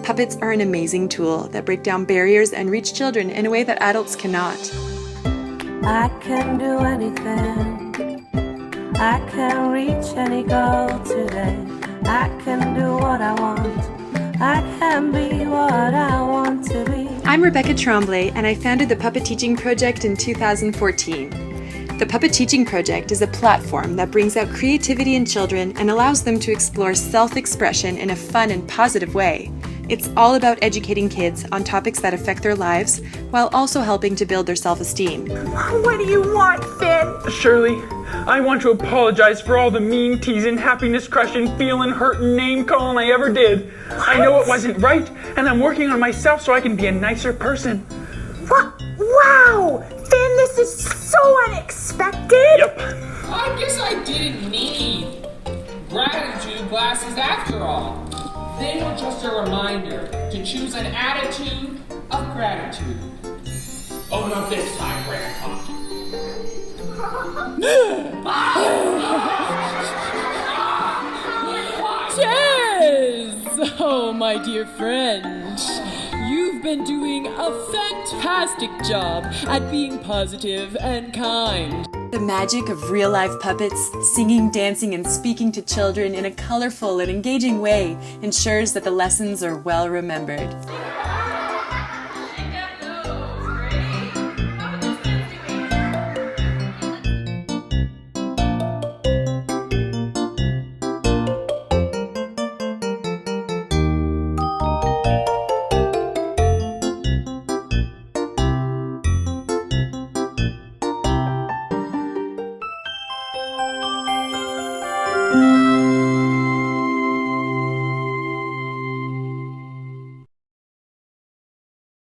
Puppets are an amazing tool that break down barriers and reach children in a way that adults cannot. I can do anything. I can reach any goal today. I can do what I want. I can be what I want to be. I'm Rebecca Tremblay, and I founded the Puppeteaching Project in 2014. The Puppeteaching Project is a platform that brings out creativity in children and allows them to explore self-expression in a fun and positive way. It's all about educating kids on topics that affect their lives while also helping to build their self-esteem. What do you want, Finn? Shirley, I want to apologize for all the mean teasing, happiness crushing, feeling hurt, and name calling I ever did. What? I know it wasn't right, and I'm working on myself so I can be a nicer person. What? Wow! Finn, this is so unexpected! Yep. I guess I didn't need gratitude glasses after all. They were just a reminder to choose an attitude of gratitude. Oh, not this time, Grandpa. Yes! Oh, my dear friend. You've been doing a fantastic job at being positive and kind. The magic of real-life puppets, singing, dancing, and speaking to children in a colorful and engaging way ensures that the lessons are well remembered.